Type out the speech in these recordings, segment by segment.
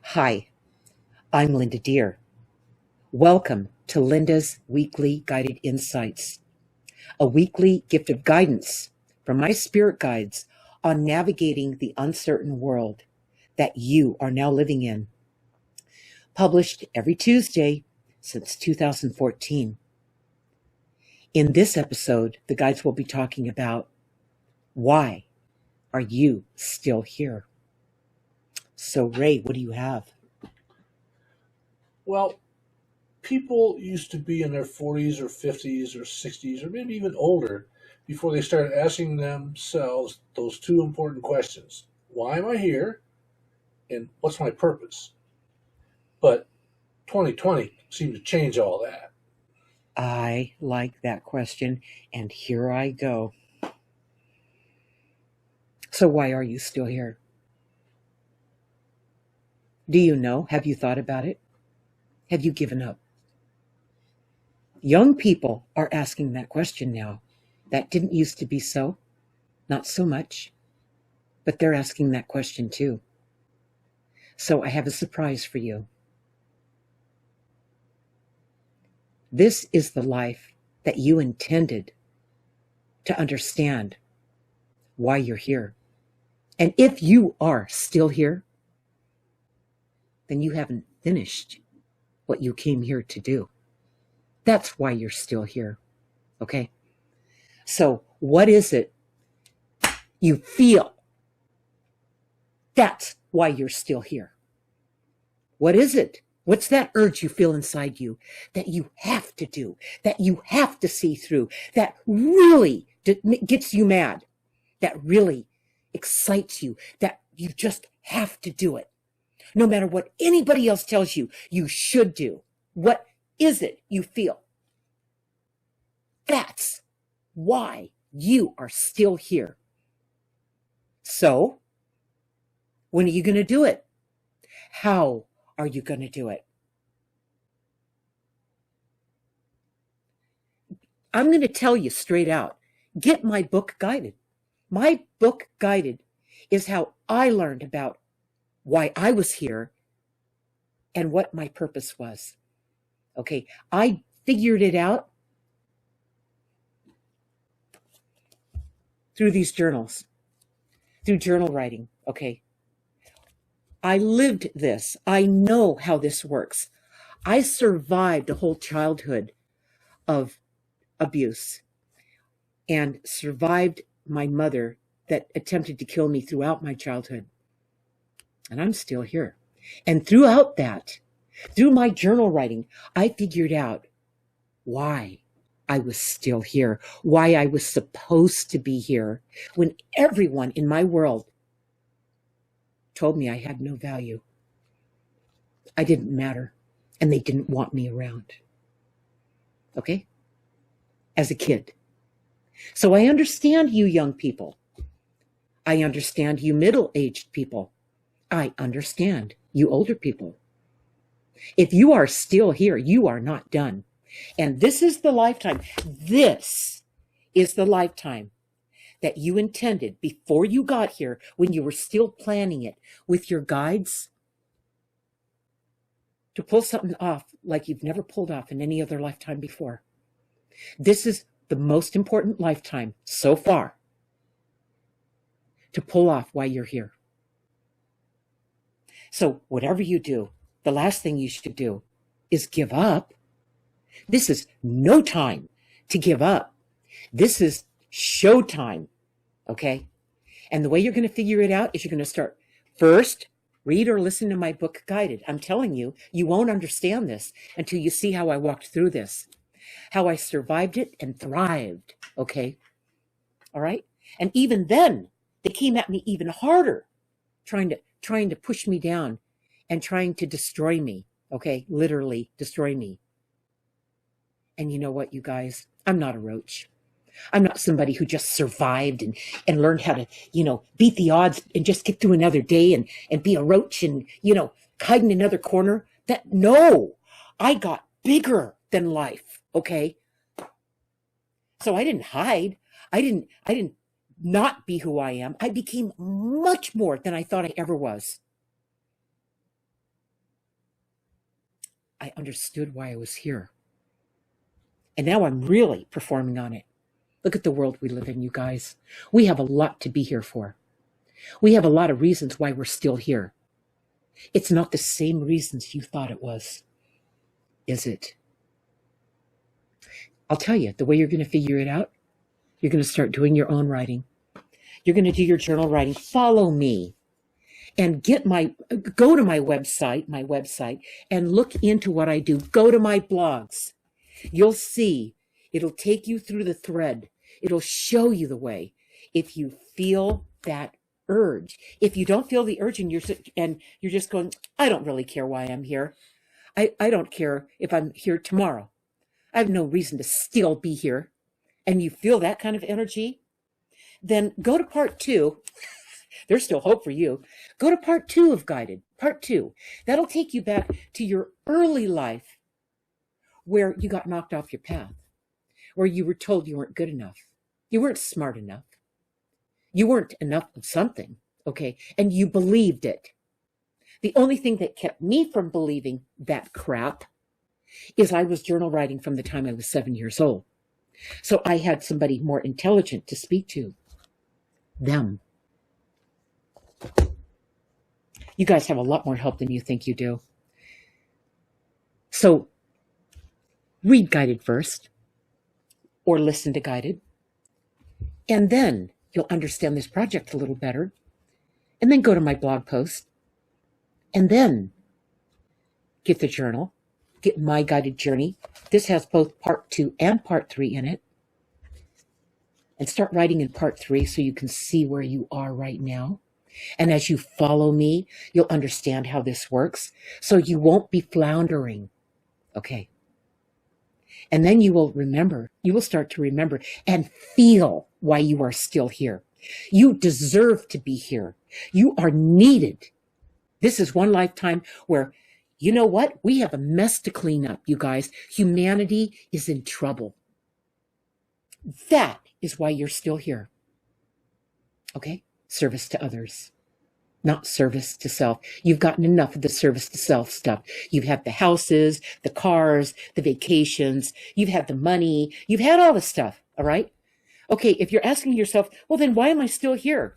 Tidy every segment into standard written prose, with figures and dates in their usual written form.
Hi, I'm Linda Deir. Welcome to Linda's Weekly Guided Insights, a weekly gift of guidance from my spirit guides on navigating the uncertain world that you are now living in. Published every Tuesday since 2014. In this episode, the guides will be talking about why are you still here? So, Ray, what do you have? Well, people used to be in their 40s or 50s or 60s or maybe even older before they started asking themselves those two important questions. Why am I here? And what's my purpose? But 2020 seemed to change all that. I like that question, and here I go. So why are you still here? Do you know? Have you thought about it? Have you given up? Young people are asking that question now. That didn't used to be so. Not so much. But they're asking that question too. So I have a surprise for you. This is the life that you intended to understand why you're here. And if you are still here, then you haven't finished what you came here to do. That's why you're still here. Okay? So what is it you feel? That's why you're still here. What is it? What's that urge you feel inside you that you have to do, that you have to see through, that really gets you mad, that really excites you, that you just have to do it? No matter what anybody else tells you, you should do. What is it you feel? That's why you are still here. So, when are you going to do it? How are you going to do it? I'm going to tell you straight out. Get my book guided. My book guided is how I learned about why I was here and what my purpose was. Okay, I figured it out through these journals, through journal writing. Okay, I lived this. I know how this works. I survived a whole childhood of abuse and survived my mother that attempted to kill me throughout my childhood. And I'm still here. And throughout that, through my journal writing, I figured out why I was still here, why I was supposed to be here when everyone in my world told me I had no value. I didn't matter, and they didn't want me around. Okay? As a kid. So I understand you young people. I understand you middle-aged people. I understand you older people. If you are still here, you are not done. And this is the lifetime. This is the lifetime that you intended before you got here, when you were still planning it with your guides, to pull something off like you've never pulled off in any other lifetime before. This is the most important lifetime so far to pull off why you're here. So whatever you do, the last thing you should do is give up. This is no time to give up. This is showtime, okay? And the way you're going to figure it out is you're going to start first, read or listen to my book Guided. I'm telling you, you won't understand this until you see how I walked through this, how I survived it and thrived, okay? All right? And even then, they came at me even harder, trying to push me down and trying to destroy me, okay? Literally destroy me. And you know what, you guys? I'm not a roach. I'm not somebody who just survived and learned how to, beat the odds and just get through another day and be a roach and, hide in another corner. No, I got bigger than life, okay? So I didn't hide. I didn't not be who I am. I became much more than I thought I ever was. I understood why I was here. And now I'm really performing on it. Look at the world we live in, you guys. We have a lot to be here for. We have a lot of reasons why we're still here. It's not the same reasons you thought it was, is it? I'll tell you, the way you're going to figure it out, you're going to start doing your own writing. You're going to do your journal writing. Follow me and go to my website, and look into what I do. Go to my blogs. You'll see. It'll take you through the thread. It'll show you the way. If you feel that urge, if you don't feel the urge and you're just going, I don't really care why I'm here. I don't care if I'm here tomorrow. I have no reason to still be here. And you feel that kind of energy, then go to part 2. There's still hope for you. Go to part 2 of Guided, part 2. That'll take you back to your early life where you got knocked off your path, where you were told you weren't good enough. You weren't smart enough. You weren't enough of something, okay? And you believed it. The only thing that kept me from believing that crap is I was journal writing from the time I was 7 years old. So I had somebody more intelligent to speak to. Them. You guys have a lot more help than you think you do. So read Guided first, or listen to Guided, and then you'll understand this project a little better, and then go to my blog post, and then get the journal, get my guided journey. This has both part 2 and part 3 in it. And start writing in part 3 so you can see where you are right now. And as you follow me, you'll understand how this works. So you won't be floundering. Okay. And then you will start to remember and feel why you are still here. You deserve to be here. You are needed. This is one lifetime where, you know what? We have a mess to clean up, you guys. Humanity is in trouble. That is why you're still here. Okay? Service to others, not service to self. You've gotten enough of the service to self stuff. You've had the houses, the cars, the vacations. You've had the money. You've had all the stuff, all right? Okay, if you're asking yourself, well, then why am I still here?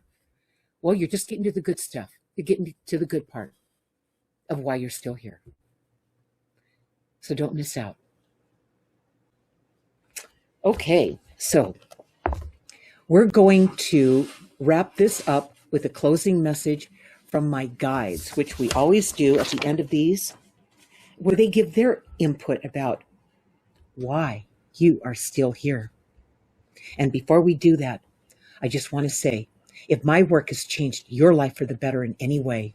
Well, you're just getting to the good stuff. You're getting to the good part of why you're still here. So don't miss out. Okay, so we're going to wrap this up with a closing message from my guides, which we always do at the end of these, where they give their input about why you are still here. And before we do that, I just want to say, if my work has changed your life for the better in any way,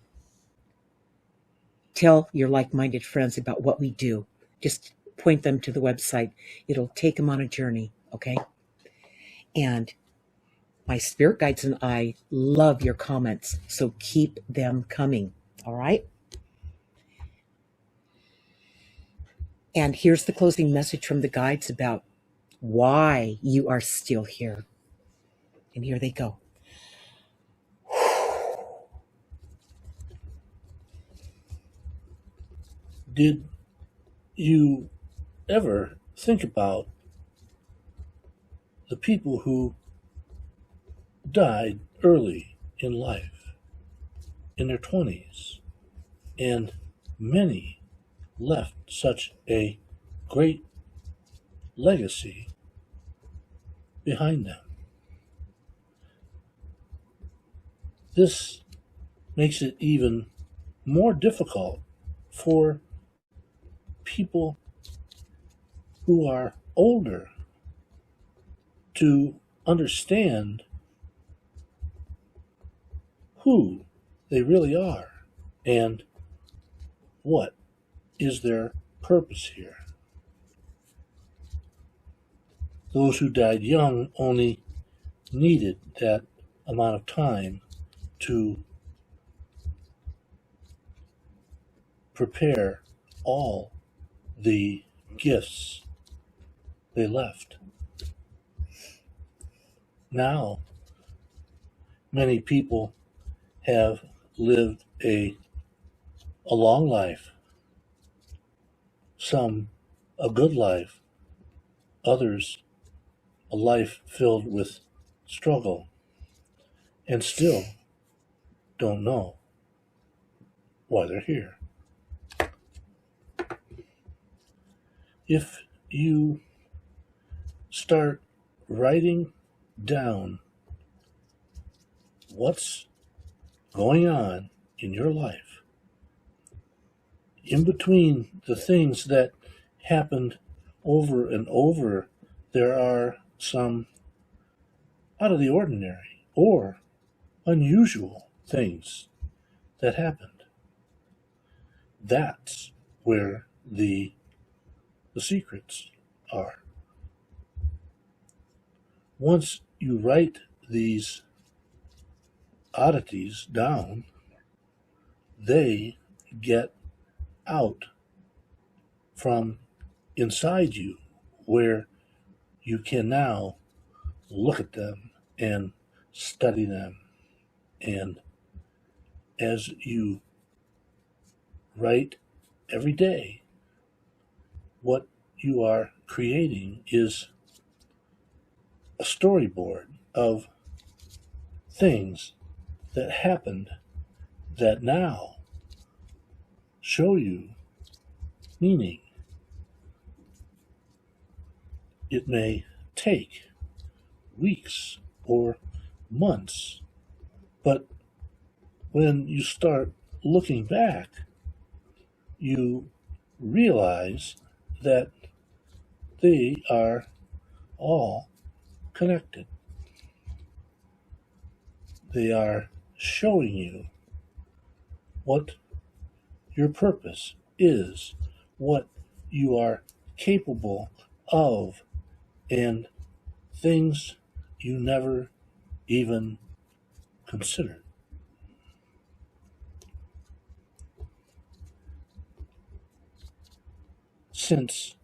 tell your like-minded friends about what we do. Just point them to the website. It'll take them on a journey, okay? And my spirit guides and I love your comments, so keep them coming, all right? And here's the closing message from the guides about why you are still here. And here they go. Did you ever think about the people who died early in life, in their 20s, and many left such a great legacy behind them? This makes it even more difficult for people who are older to understand who they really are and what is their purpose here. Those who died young only needed that amount of time to prepare all the gifts they left. Now, many people have lived a long life, Some a good life, others a life filled with struggle, and still don't know why they're here. If you start writing down what's going on in your life, in between the things that happened over and over, there are some out of the ordinary or unusual things that happened. That's where the secrets are. Once you write these oddities down, they get out from inside you, where you can now look at them and study them. And as you write every day, what you are creating is a storyboard of things that happened that now show you meaning. It may take weeks or months, but when you start looking back, you realize that they are all connected. They are showing you what your purpose is, what you are capable of, and things you never even considered. Since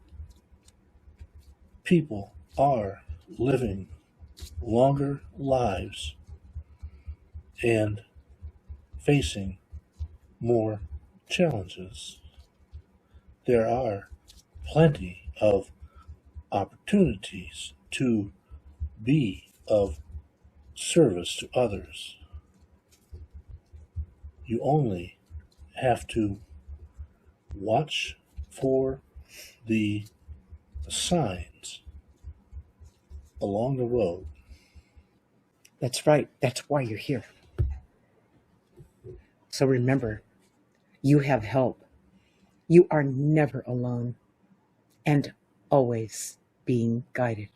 people are living longer lives and facing more challenges, there are plenty of opportunities to be of service to others. You only have to watch for the signs along the road. That's right. That's why you're here. So remember, you have help. You are never alone and always being guided.